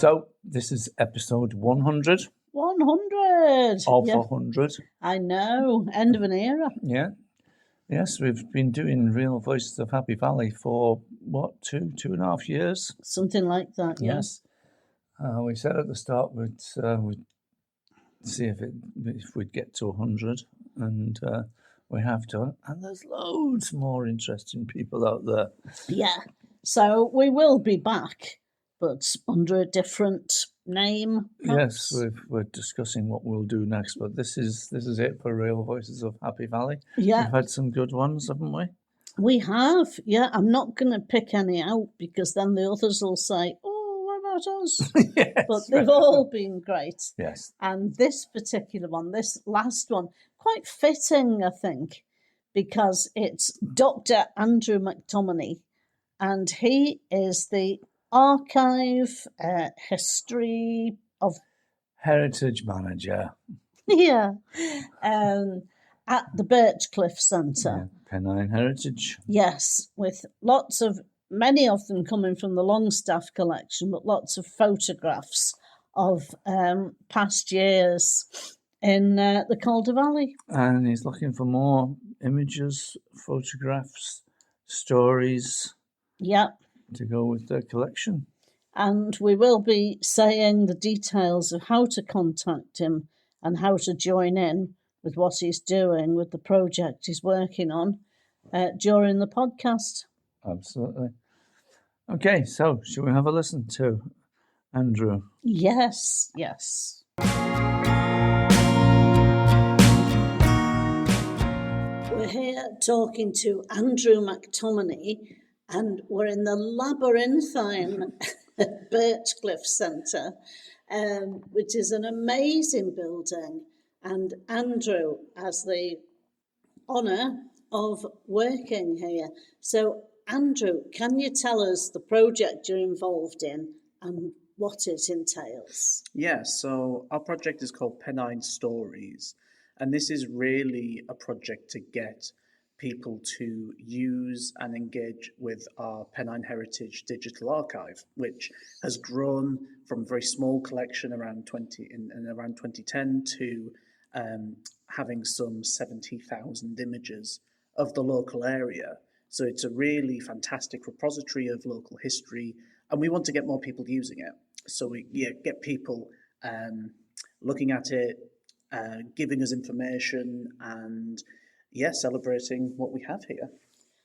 So this is episode 100 100 of yeah. 100. I know, end of an era. Yeah. Yes, we've been doing Real Voices of Happy Valley for, two and a half years? Something like that, yeah. Yes. We said at the start we'd see if we'd get to 100, and we have done. And there's loads more interesting people out there. Yeah, so we will be back, but under a different name, perhaps. Yes, we're discussing what we'll do next, but this is it for Real Voices of Happy Valley. Yeah. We've had some good ones, haven't we? We have, yeah. I'm not going to pick any out because then the others will say, oh, what about us? Yes, but they've all been great. Yes. And this particular one, this last one, quite fitting, I think, because it's Dr. Andrew McTominey, and he is the archive history of Heritage manager. yeah, at the Birchcliff Centre. Yeah, Pennine Heritage. Yes, with many of them coming from the Longstaff collection, but lots of photographs of past years in the Calder Valley. And he's looking for more images, photographs, stories. Yeah. To go with the collection. And we will be saying the details of how to contact him and how to join in with what he's doing with the project he's working on during the podcast. Absolutely. Okay, so shall we have a listen to Andrew? Yes. We're here talking to Andrew McTominey, and we're in the labyrinthine Birchcliff Centre, which is an amazing building. And Andrew has the honour of working here. So, Andrew, can you tell us the project you're involved in and what it entails? Yeah, so our project is called Pennine Stories, and this is really a project to get people to use and engage with our Pennine Heritage Digital Archive, which has grown from a very small collection around 2010 to having some 70,000 images of the local area. So it's a really fantastic repository of local history, and we want to get more people using it. So we get people looking at it, giving us information, and celebrating what we have here.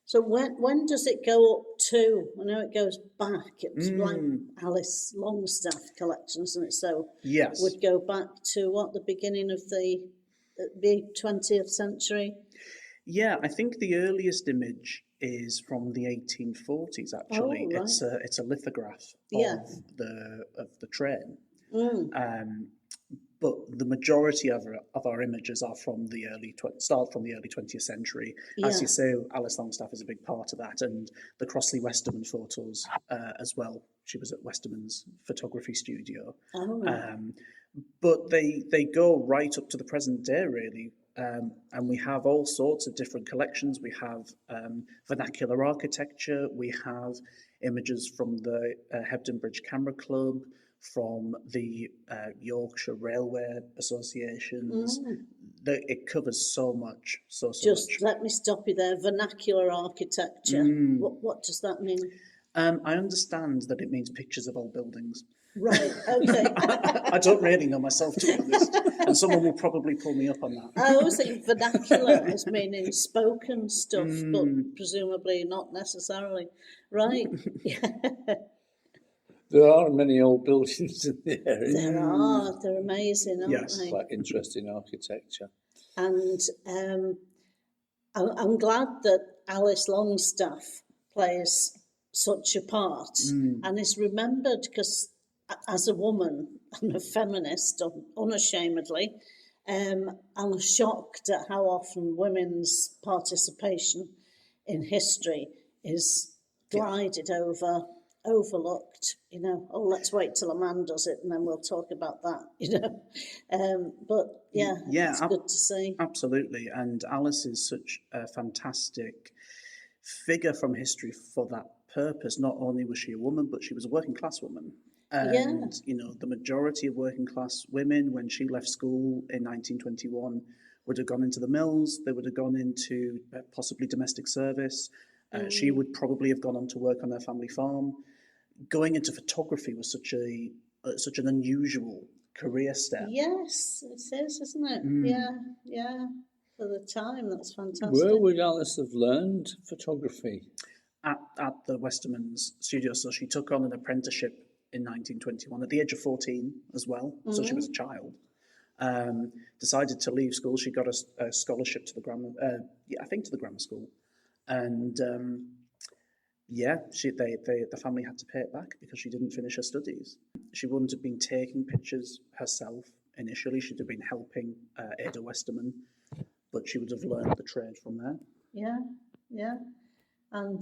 So when does it go up to? I know it goes back. It was like Alice Longstaff collection, isn't it? So yes, would go back to the beginning of the 20th century? Yeah, I think the earliest image is from the 1840s. Actually, oh, right. It's a lithograph of the train. But the majority of our images are from the early 20th century. Yeah. As you say, Alice Longstaff is a big part of that, and the Crossley Westerman photos as well. She was at Westerman's photography studio. Oh. But they go right up to the present day, really. And we have all sorts of different collections. We have vernacular architecture. We have images from the Hebden Bridge Camera Club, from the Yorkshire Railway Associations. It covers so much. So Just much. Let me stop you there. Vernacular architecture. What does that mean? I understand that it means pictures of old buildings. Right, okay. I don't really know myself, to be honest, and someone will probably pull me up on that. I always think vernacular as meaning spoken stuff, but presumably not necessarily. Right. There are many old buildings in the area. There are. They're amazing, aren't they? Quite interesting architecture. And I'm glad that Alice Longstaff plays such a part and is remembered, because as a woman and a feminist, unashamedly, I'm shocked at how often women's participation in history is glided over, overlooked. Let's wait till a man does it and then we'll talk about that, But it's good to see. Absolutely. And Alice is such a fantastic figure from history for that purpose. Not only was she a woman, but she was a working class woman. And, the majority of working class women, when she left school in 1921, would have gone into the mills, they would have gone into possibly domestic service. She would probably have gone on to work on her family farm. Going into photography was such an unusual career step. Yes, it is, isn't it? Yeah. For the time, that's fantastic. Where would Alice have learned photography? At the Westermans studio. So she took on an apprenticeship in 1921 at the age of 14 as well. So she was a child. Decided to leave school. She got a scholarship to the grammar, to the grammar school, and the family had to pay it back because she didn't finish her studies. She wouldn't have been taking pictures herself initially. She'd have been helping Ada Westerman, but she would have learned the trade from there. Yeah. And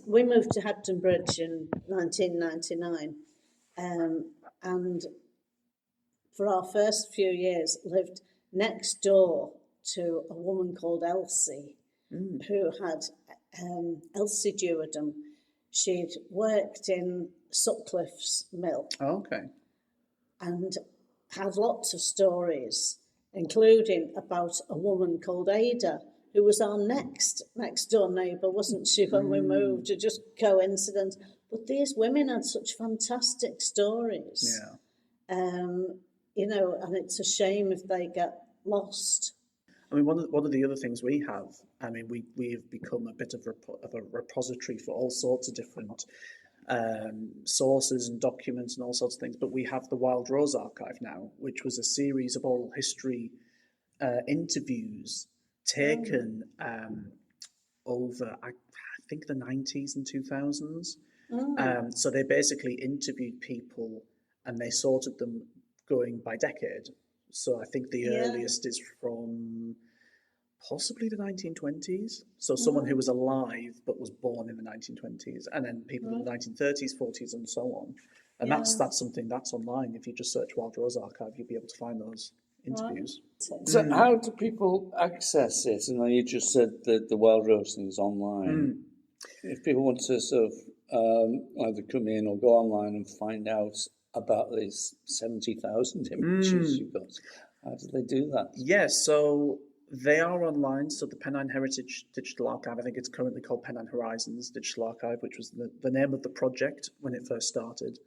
we moved to Hagton Bridge in 1999, and for our first few years lived next door to a woman called Elsie, who had Elsie Dewardham. She'd worked in Sutcliffe's mill. Oh, okay. And had lots of stories, including about a woman called Ada, who was our next door neighbour, wasn't she, when we moved? It just coincidence. But these women had such fantastic stories. Yeah. And it's a shame if they get lost. I mean, one of the other things we have, we've become a bit of a repository for all sorts of different sources and documents and all sorts of things. But we have the Wild Rose Archive now, which was a series of oral history interviews taken over, I think, the 90s and 2000s. So they basically interviewed people and they sorted them going by decade. So I think the earliest is from possibly the 1920s. So someone who was alive but was born in the 1920s, and then people in the 1930s, 40s, and so on. And that's something that's online. If you just search Wild Rose Archive, you'll be able to find those interviews. So how do people access it? And you just said that the Wild Rose thing is online. If people want to sort of either come in or go online and find out about these 70,000 images you've got, how do they do that? Yes, so they are online. So the Pennine Heritage Digital Archive, I think it's currently called Pennine Horizons Digital Archive, which was the name of the project when it first started.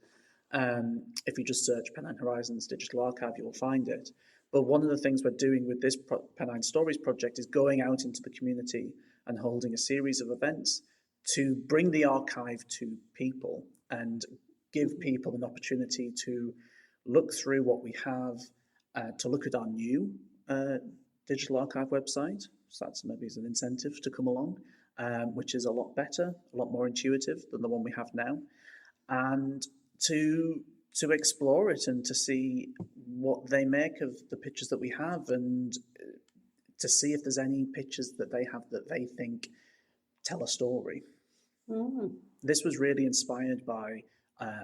If you just search Pennine Horizons Digital Archive, you will find it. But one of the things we're doing with this Pennine Stories project is going out into the community and holding a series of events to bring the archive to people and give people an opportunity to look through what we have, to look at our new digital archive website. So that's maybe as an incentive to come along, which is a lot better, a lot more intuitive than the one we have now, and to explore it and to see what they make of the pictures that we have, and to see if there's any pictures that they have that they think tell a story. This was really inspired by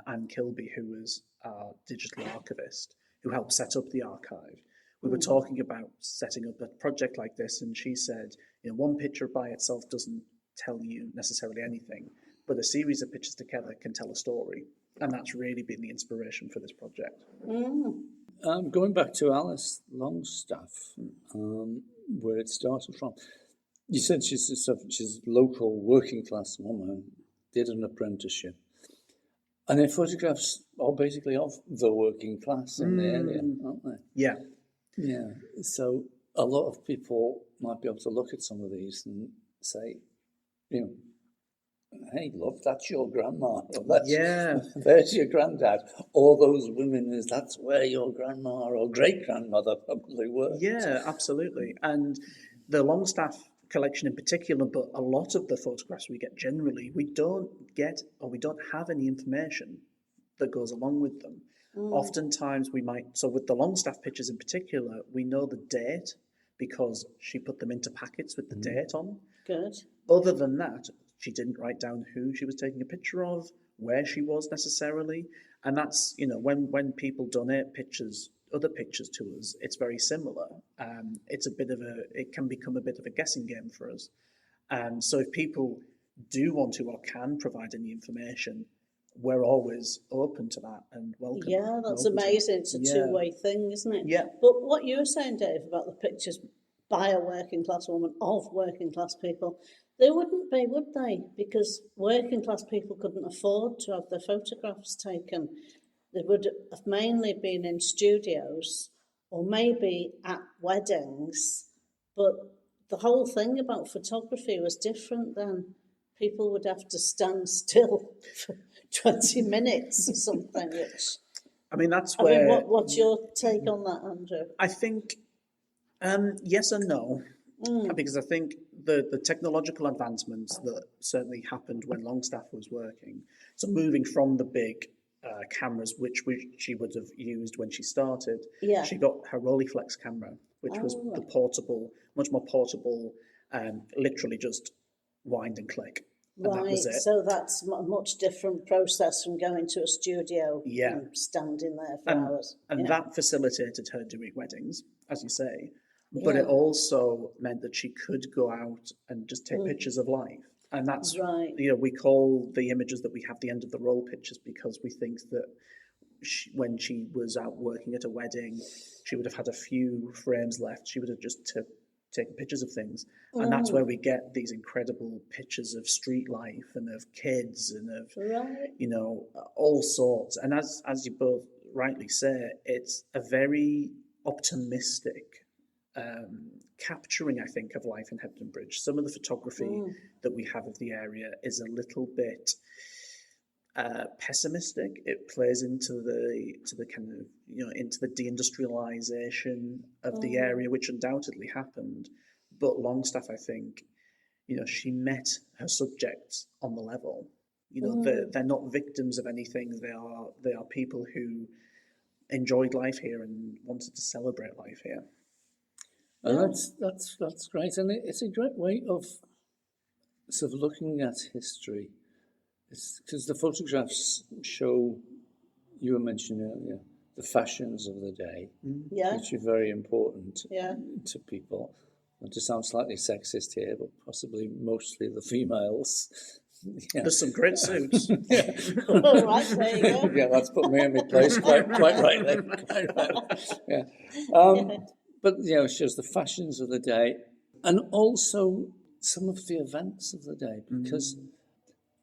Anne Kilby, who was our digital archivist, who helped set up the archive. We were talking about setting up a project like this, and she said, one picture by itself doesn't tell you necessarily anything, but a series of pictures together can tell a story. And that's really been the inspiration for this project. Going back to Alice Longstaff, where it started from, you said she's a local working class woman, did an apprenticeship. And her photographs are basically of the working class in the area, aren't they? Yeah. Yeah. So a lot of people might be able to look at some of these and say, hey, love, that's your grandma. Or there's your granddad. All those women, that's where your grandma or great-grandmother probably were. Yeah, absolutely. And the Longstaff collection in particular, but a lot of the photographs we get generally, we don't have any information that goes along with them. Oftentimes so with the Longstaff pictures in particular, we know the date because she put them into packets with the date on. Good. Other than that, she didn't write down who she was taking a picture of, where she was necessarily. And that's, when people donate other pictures to us, it's very similar. It can become a bit of a guessing game for us. So if people do want to or can provide any information, we're always open to that and welcome. Yeah, that's open to that. amazing. It's a two-way thing, isn't it? Yeah. But what you were saying, Dave, about the pictures by a working class woman of working class people, they wouldn't be, would they? Because working class people couldn't afford to have their photographs taken. They would have mainly been in studios or maybe at weddings. But the whole thing about photography was different then. People would have to stand still for 20 minutes or something, which... I mean, that's where... what's your take on that, Andrew? I think yes and no, because I think the technological advancements that certainly happened when Longstaff was working, so moving from the big cameras, which she would have used when she started, Yeah. she got her Rolleiflex camera, which was the portable, much more portable, literally just wind and click. And that was it. So that's a much different process from going to a studio and standing there for hours. And that facilitated her doing weddings, as you say. But it also meant that she could go out and just take pictures of life. And that's, we call the images that we have the end of the roll pictures because we think that when she was out working at a wedding, she would have had a few frames left. She would have just taking pictures of things. And that's where we get these incredible pictures of street life and of kids and of, all sorts. And as you both rightly say, it's a very optimistic capturing, I think, of life in Hebden Bridge. Some of the photography that we have of the area is a little bit pessimistic. It plays into the kind of into the deindustrialization of the area, which undoubtedly happened. But Longstaff, I think, she met her subjects on the level. They're not victims of anything. They are people who enjoyed life here and wanted to celebrate life here. And that's great, and it's a great way of sort of looking at history. It's because the photographs show, you were mentioning earlier, the fashions of the day, which are very important to people. Not to sound slightly sexist here, but possibly mostly the females. Yeah. There's some great suits. All right, there you go. Yeah, that's put me in my place quite rightly. Yeah. But it shows the fashions of the day and also some of the events of the day, because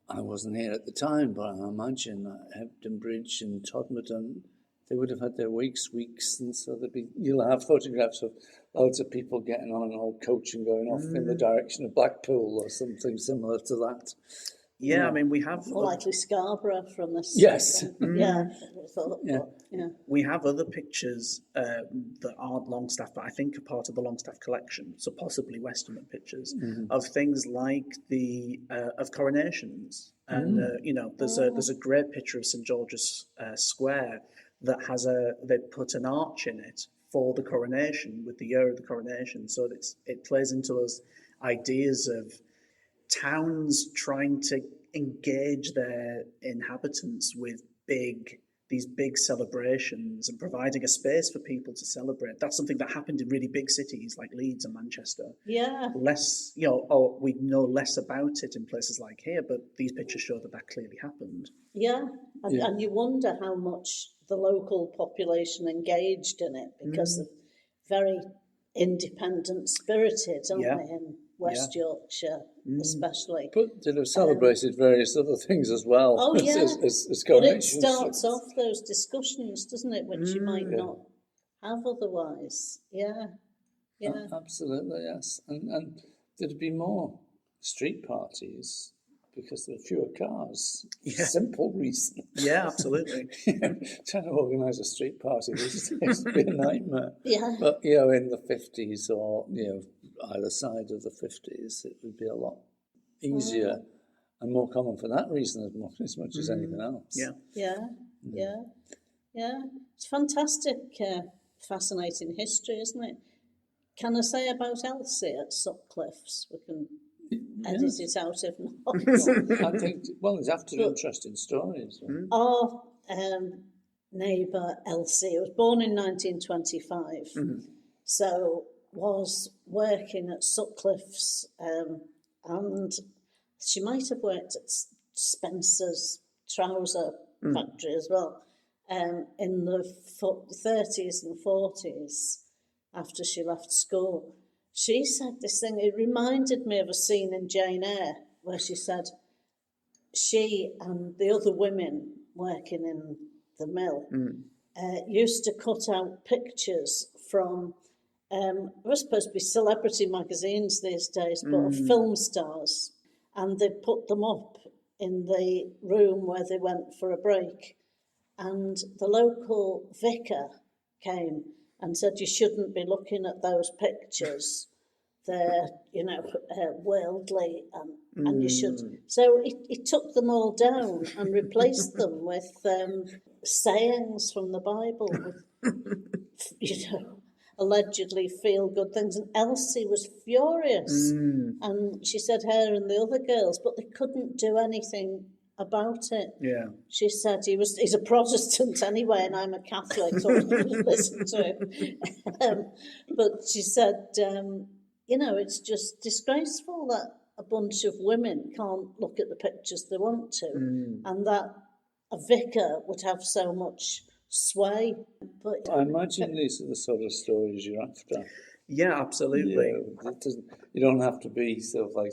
I wasn't here at the time, but I imagine that Hebden Bridge and Todmorden, they would have had their weeks, and so you'll have photographs of loads of people getting on an old coach and going off in the direction of Blackpool or something similar to that. Yeah, I mean, we have... More likely Scarborough from this. Yes. Yeah. We have other pictures that aren't Longstaff, but I think are part of the Longstaff collection, so possibly Westerman pictures, of things like of coronations. And, there's a great picture of St George's Square that has they put an arch in it for the coronation with the year of the coronation. So it plays into those ideas of towns trying to engage their inhabitants with these big celebrations and providing a space for people to celebrate. That's something that happened in really big cities like Leeds and Manchester. Yeah. Less, or we know less about it in places like here, but these pictures show that clearly happened. Yeah. And you wonder how much the local population engaged in it, because they're very independent spirited, aren't they, in West Yorkshire especially. But they'd have celebrated various other things as well. Oh, yeah. as But it starts off those discussions, doesn't it, which you might not have otherwise. Yeah. Yeah. Absolutely, yes. And there'd be more street parties because there are fewer cars. Yeah. Simple reason. Yeah, absolutely. Trying to organise a street party would be a nightmare. Yeah. But, in the 50s or, either side of the 50s, it would be a lot easier and more common for that reason as much as anything else. Yeah. Yeah. It's fantastic, fascinating history, isn't it? Can I say about Elsie at Sutcliffe's? We can edit it out if not. I think, it's after interesting stories. Our neighbour Elsie was born in 1925, so was working at Sutcliffe's and she might have worked at Spencer's trouser factory as well, in the 30s and 40s, after she left school. She said this thing, it reminded me of a scene in Jane Eyre, where she said she and the other women working in the mill used to cut out pictures from, we're supposed to be celebrity magazines these days, but of film stars, and they put them up in the room where they went for a break. And the local vicar came and said, you shouldn't be looking at those pictures. They're, worldly, and you should. So he took them all down and replaced them with sayings from the Bible, with, allegedly feel-good things. And Elsie was furious. And she said her and the other girls, but they couldn't do anything about it. Yeah. She said he's a Protestant anyway, and I'm a Catholic, so I wouldn't listen to him. But she said, it's just disgraceful that a bunch of women can't look at the pictures they want to, and that a vicar would have so much sway. But I imagine these are the sort of stories you're after. Yeah, absolutely. You don't have to be sort of like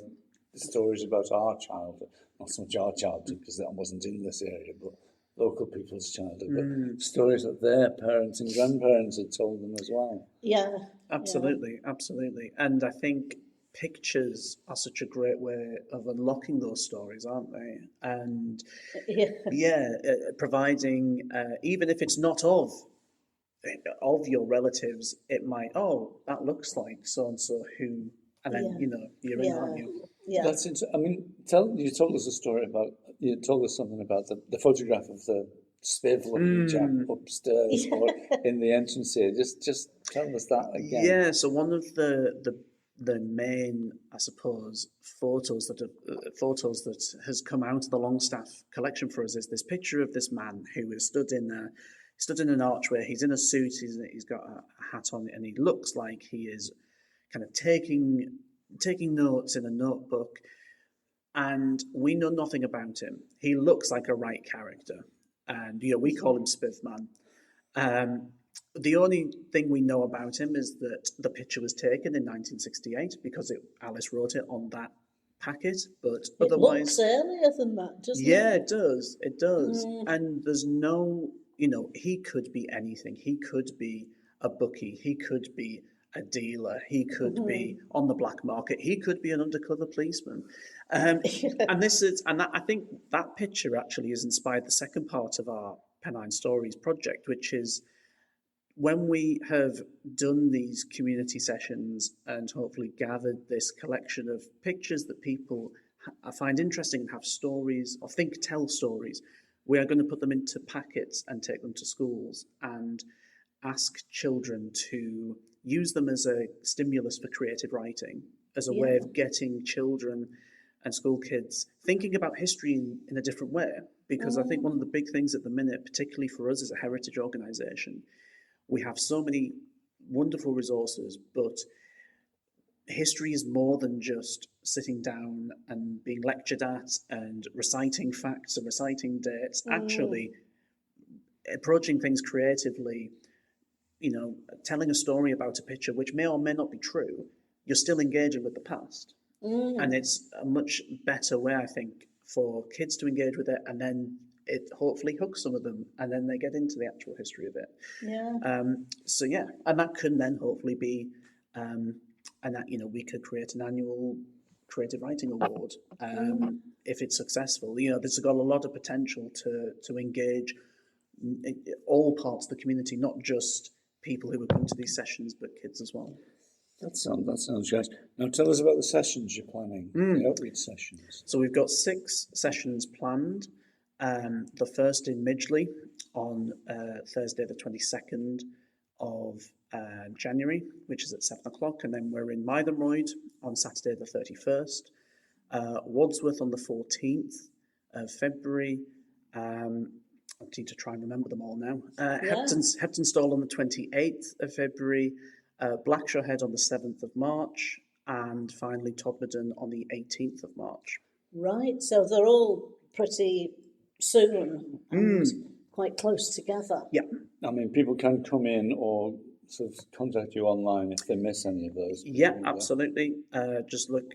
the stories about our childhood, not so much our childhood, because that wasn't in this area, but local people's childhood, but stories that their parents and grandparents had told them as well. Yeah. Absolutely. And I think pictures are such a great way of unlocking those stories, aren't they? And providing, even if it's not of your relatives, it might, that looks like so-and-so who, and then, you're in, aren't you? Yeah. That's I mean, you told us something about the photograph of the spiv-looking chap upstairs or in the entrance here. Just tell us that again. Yeah, so one of the main, I suppose, photos that has come out of the Longstaff collection for us is this picture of this man who is stood in an archway. He's in a suit. He's got a hat on, and he looks like he is kind of taking notes in a notebook. And we know nothing about him. He looks like a right character, and we call him Spiffman. The only thing we know about him is that the picture was taken in 1968 because Alice wrote it on that packet. But otherwise, looks earlier than that, doesn't it? Yeah, it does. It does. And there's no, he could be anything. He could be a bookie. He could be a dealer. He could be on the black market. He could be an undercover policeman. I think that picture actually has inspired the second part of our Pennine Stories project, which is when we have done these community sessions and hopefully gathered this collection of pictures that people find interesting and have stories or tell stories, we are going to put them into packets and take them to schools and ask children to use them as a stimulus for creative writing, as a way of getting children and school kids thinking about history in a different way. Because I think one of the big things at the minute, particularly for us as a heritage organisation, we have so many wonderful resources, but history is more than just sitting down and being lectured at and reciting facts and reciting dates. Actually, approaching things creatively, telling a story about a picture which may or may not be true, you're still engaging with the past. And it's a much better way, I think, for kids to engage with it, and then it hopefully hooks some of them, and then they get into the actual history of it. Yeah. And that can then hopefully be, we could create an annual creative writing award if it's successful. There's got a lot of potential to engage all parts of the community, not just people who would come to these sessions, but kids as well. That sounds great. Now tell us about the sessions you're planning, the outreach sessions. So we've got 6 sessions planned. The first in Midgley on Thursday the 22nd of January, which is at 7 o'clock, and then we're in Mytholmroyd on Saturday the 31st, Wadsworth on the 14th of February, I need to try and remember them all now, Heptonstall on the 28th of February, Blackshaw Head on the 7th of March, and finally Todmorden on the 18th of March. Right, so they're all pretty soon and quite close together. Yeah. I mean, people can come in or sort of contact you online if they miss any of those. Yeah, absolutely. Just look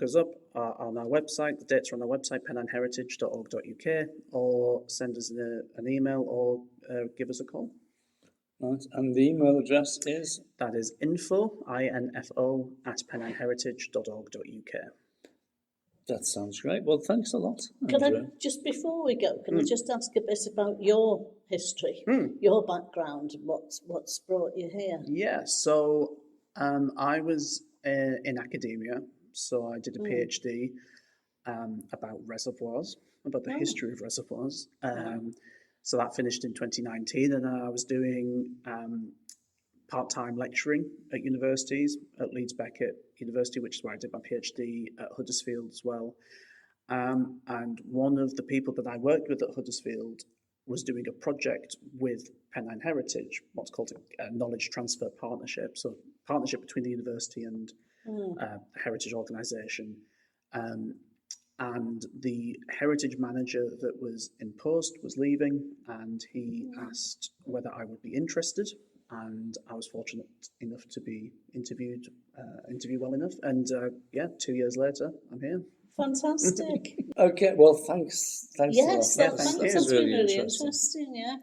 us up on our website. The dates are on our website, pennineheritage.org.uk, or send us an email or give us a call. Right. And the email address is? That is info, I-N-F-O, @pennineheritage.org.uk. That sounds great. Well, thanks a lot, Can Andrew. I, just before we go, can I just ask a bit about your history, your background, what's brought you here? Yeah, so I was in academia, so I did a PhD about reservoirs, about the history of reservoirs. So that finished in 2019, and I was doing part-time lecturing at universities, at Leeds Beckett University, which is where I did my PhD, at Huddersfield as well. And one of the people that I worked with at Huddersfield was doing a project with Pennine Heritage, what's called a knowledge transfer partnership, so partnership between the university and a heritage organisation. And the heritage manager that was in post was leaving, and he asked whether I would be interested. And I was fortunate enough to be interview well enough. And 2 years later, I'm here. Fantastic. Okay, well, thanks. Yes, a lot. thanks. That was That's been really interesting. interesting, yeah.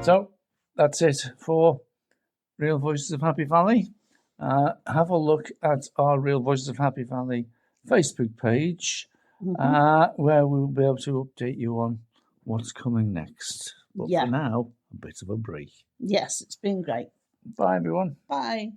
So that's it for Real Voices of Happy Valley. Have a look at our Real Voices of Happy Valley Facebook page, where we'll be able to update you on what's coming next. But for now, a bit of a break. Yes, it's been great. Bye, everyone. Bye.